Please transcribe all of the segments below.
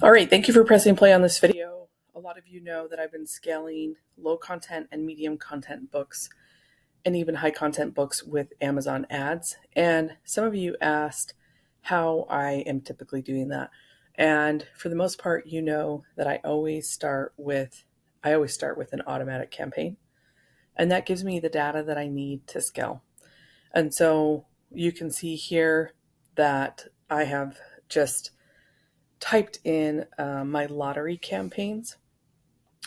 All right, thank you for pressing play on this video. A lot of you know that I've been scaling low content and medium content books and even high content books with Amazon ads. And some of you asked how I am typically doing that. And for the most part, you know that I always start with an automatic campaign. And that gives me the data that I need to scale. And so you can see here that I have just typed in my lottery campaigns.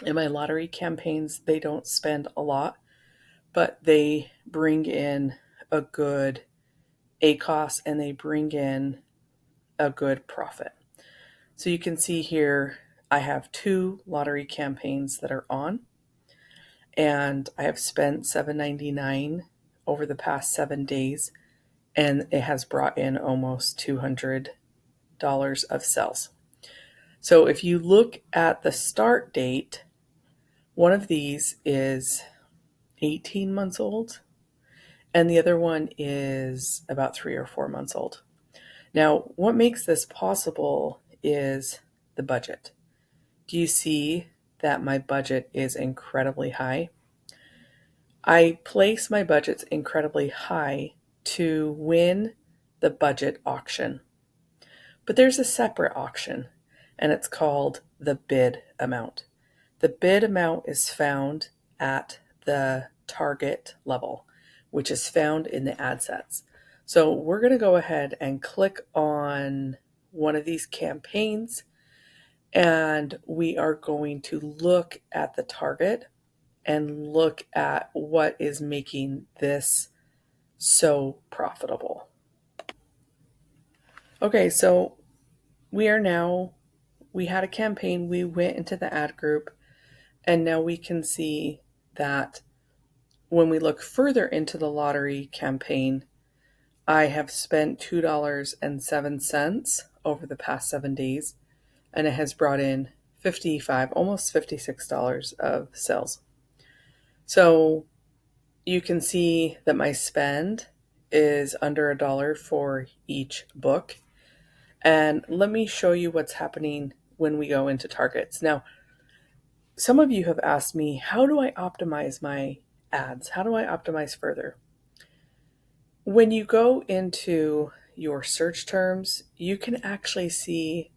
In my lottery campaigns, they don't spend a lot, but they bring in a good ACOS and they bring in a good profit. So you can see here, I have 2 lottery campaigns that are on, and I have spent $7.99 over the past 7 days, and it has brought in almost $200 of sales. So if you look at the start date, one of these is 18 months old, and the other one is about 3 or 4 months old. Now, what makes this possible is the budget. Do you see that my budget is incredibly high? I place my budgets incredibly high to win the budget auction. But there's a separate auction, and it's called the bid amount. The bid amount is found at the target level, which is found in the ad sets. So we're going to go ahead and click on one of these campaigns, and we are going to look at the target and look at what is making this so profitable. Okay, so we had a campaign, we went into the ad group, and now we can see that when we look further into the lottery campaign, I have spent $2.07 over the past 7 days, and it has brought in 55, almost $56 of sales. So you can see that my spend is under $1 for each book. And let me show you what's happening when we go into targets. Now, some of you have asked me, how do I optimize my ads? How do I optimize further? When you go into your search terms, you can actually see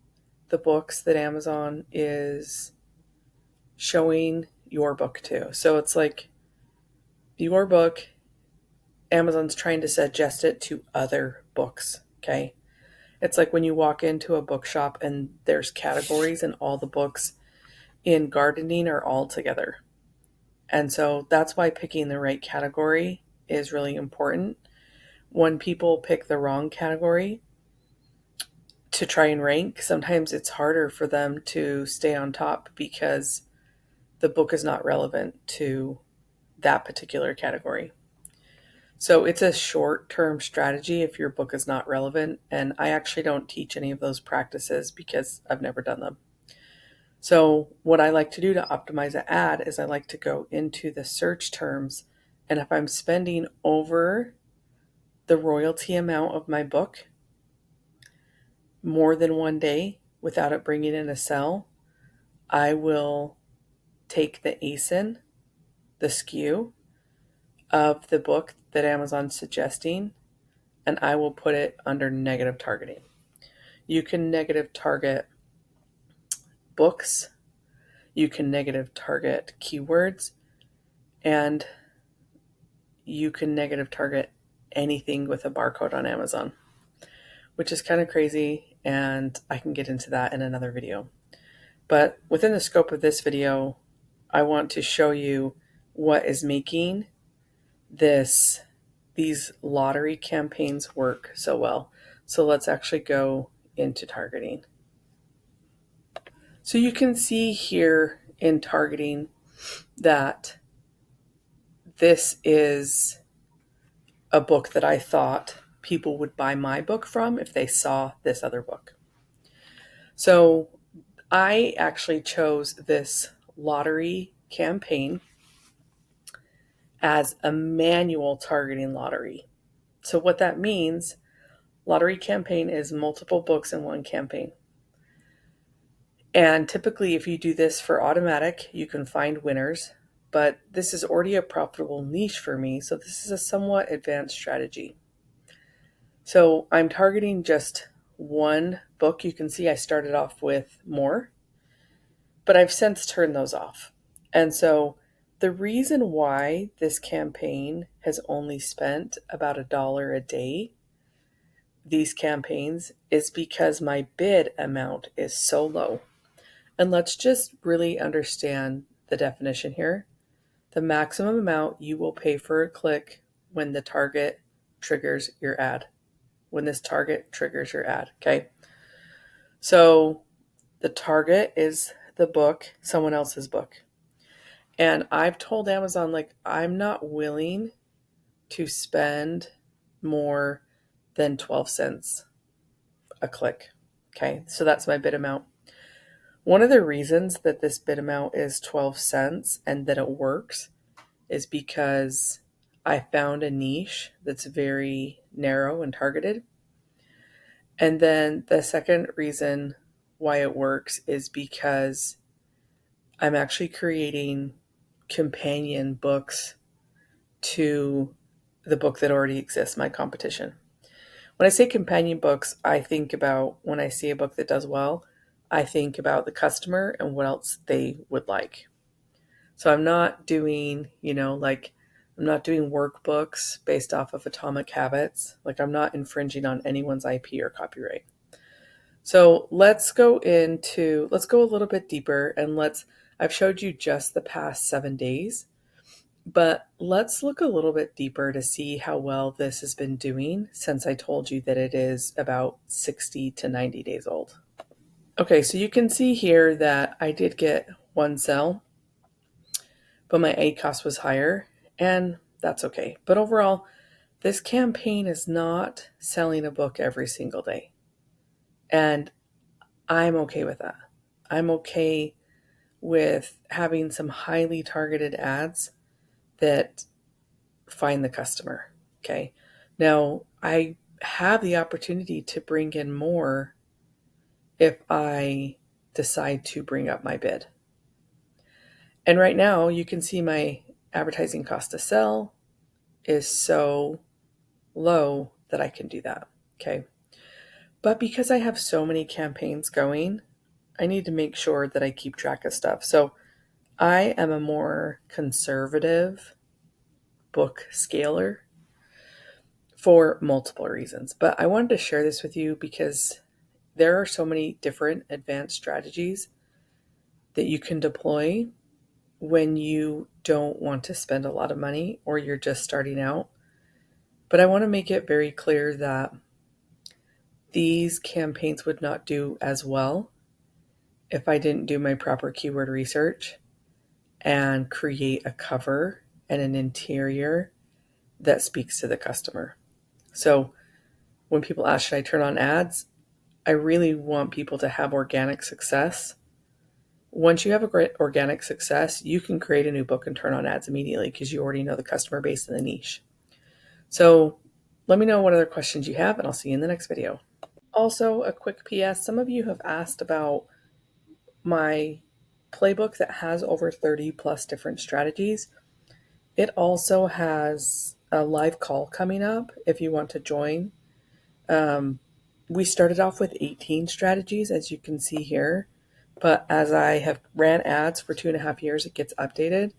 the books that Amazon is showing your book to. So it's like your book, Amazon's trying to suggest it to other books, okay? It's like when you walk into a bookshop and there's categories and all the books in gardening are all together. And so that's why picking the right category is really important. When people pick the wrong category to try and rank, sometimes it's harder for them to stay on top because the book is not relevant to that particular category. So it's a short-term strategy if your book is not relevant, and I actually don't teach any of those practices because I've never done them. So what I like to do to optimize an ad is I like to go into the search terms, and if I'm spending over the royalty amount of my book more than 1 day without it bringing in a sell, I will take the ASIN, the SKU of the book that Amazon's suggesting, and I will put it under negative targeting. You can negative target books, you can negative target keywords, and you can negative target anything with a barcode on Amazon, which is kind of crazy, and I can get into that in another video. But within the scope of this video, I want to show you what is making these lottery campaigns work so well. So let's actually go into targeting. So you can see here in targeting that this is a book that I thought people would buy my book from if they saw this other book. So I actually chose this lottery campaign as a manual targeting lottery. So what that means, lottery campaign is multiple books in one campaign. And typically, if you do this for automatic, you can find winners. But this is already a profitable niche for me, so this is a somewhat advanced strategy. So I'm targeting just one book. You can see I started off with more, but I've since turned those off. And so the reason why this campaign has only spent about $1 a day, these campaigns, is because my bid amount is so low. And let's just really understand the definition here. The maximum amount you will pay for a click when the target triggers your ad. When this target triggers your ad, okay? So the target is the book, someone else's book. And I've told Amazon, like, I'm not willing to spend more than 12 cents a click. Okay, so that's my bid amount. One of the reasons that this bid amount is 12 cents and that it works is because I found a niche that's very narrow and targeted. And then the second reason why it works is because I'm actually creating companion books to the book that already exists, my competition. When I say companion books, I think about when I see a book that does well, I think about the customer and what else they would like. So I'm not doing, I'm not doing workbooks based off of Atomic Habits. Like, I'm not infringing on anyone's IP or copyright. So let's go a little bit deeper and I've showed you just the past 7 days, but let's look a little bit deeper to see how well this has been doing since I told you that it is about 60 to 90 days old. Okay, so you can see here that I did get one sale, but my A cost was higher, and that's okay. But overall, this campaign is not selling a book every single day. And I'm okay with that. I'm okay with having some highly targeted ads that find the customer. Okay. Now, I have the opportunity to bring in more if I decide to bring up my bid. And right now, you can see my advertising cost to sell is so low that I can do that. Okay. But because I have so many campaigns going, I need to make sure that I keep track of stuff. So I am a more conservative book scaler for multiple reasons. But I wanted to share this with you because there are so many different advanced strategies that you can deploy when you don't want to spend a lot of money or you're just starting out. But I want to make it very clear that these campaigns would not do as well if I didn't do my proper keyword research and create a cover and an interior that speaks to the customer. So when people ask, should I turn on ads? I really want people to have organic success. Once you have a great organic success, you can create a new book and turn on ads immediately because you already know the customer base and the niche. So let me know what other questions you have, and I'll see you in the next video. Also, a quick PS. Some of you have asked about my playbook that has over 30 plus different strategies. It also has a live call coming up if you want to join. We started off with 18 strategies, as you can see here, but as I have ran ads for 2.5 years, it gets updated.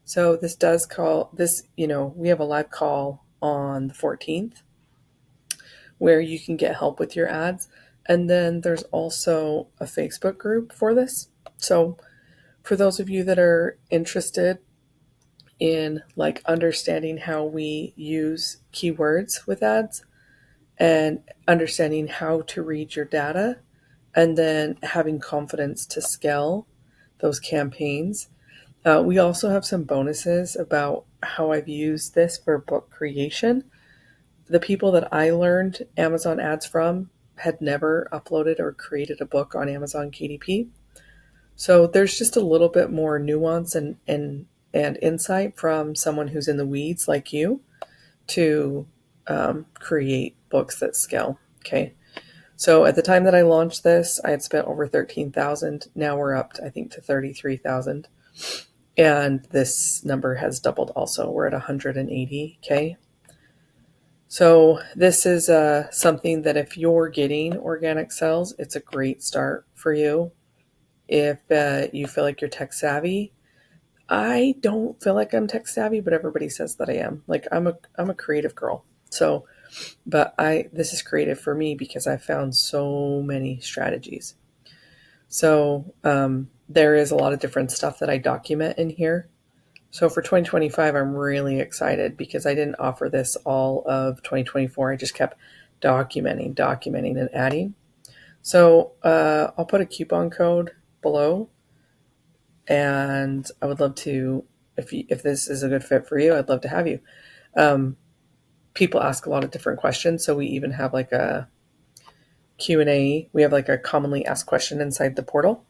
So we have a live call on the 14th where you can get help with your ads. And then there's also a Facebook group for this. So for those of you that are interested in understanding how we use keywords with ads and understanding how to read your data and then having confidence to scale those campaigns. We also have some bonuses about how I've used this for book creation. The people that I learned Amazon ads from had never uploaded or created a book on Amazon KDP. So there's just a little bit more nuance and insight from someone who's in the weeds like you to create books that scale. Okay. So at the time that I launched this, I had spent over 13,000. Now we're up, I think, to 33,000. And this number has doubled also. We're at 180K. So this is something that if you're getting organic sales, it's a great start for you. If you feel like you're tech savvy, I don't feel like I'm tech savvy, but everybody says that I am. Like I'm a creative girl. So, but this is creative for me because I found so many strategies. So there is a lot of different stuff that I document in here. So for 2025, I'm really excited because I didn't offer this all of 2024. I just kept documenting, and adding. So I'll put a coupon code below, and I would love to, if this is a good fit for you, I'd love to have you. People ask a lot of different questions, so we even have like a Q&A. We have like a commonly asked question inside the portal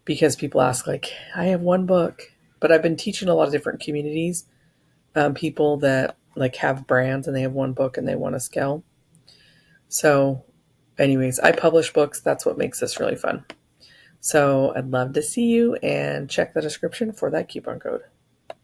because people ask like, I have one book, but I've been teaching a lot of different communities, people that like have brands and they have one book and they want to scale. So anyways, I publish books. That's what makes this really fun. So I'd love to see you and check the description for that coupon code.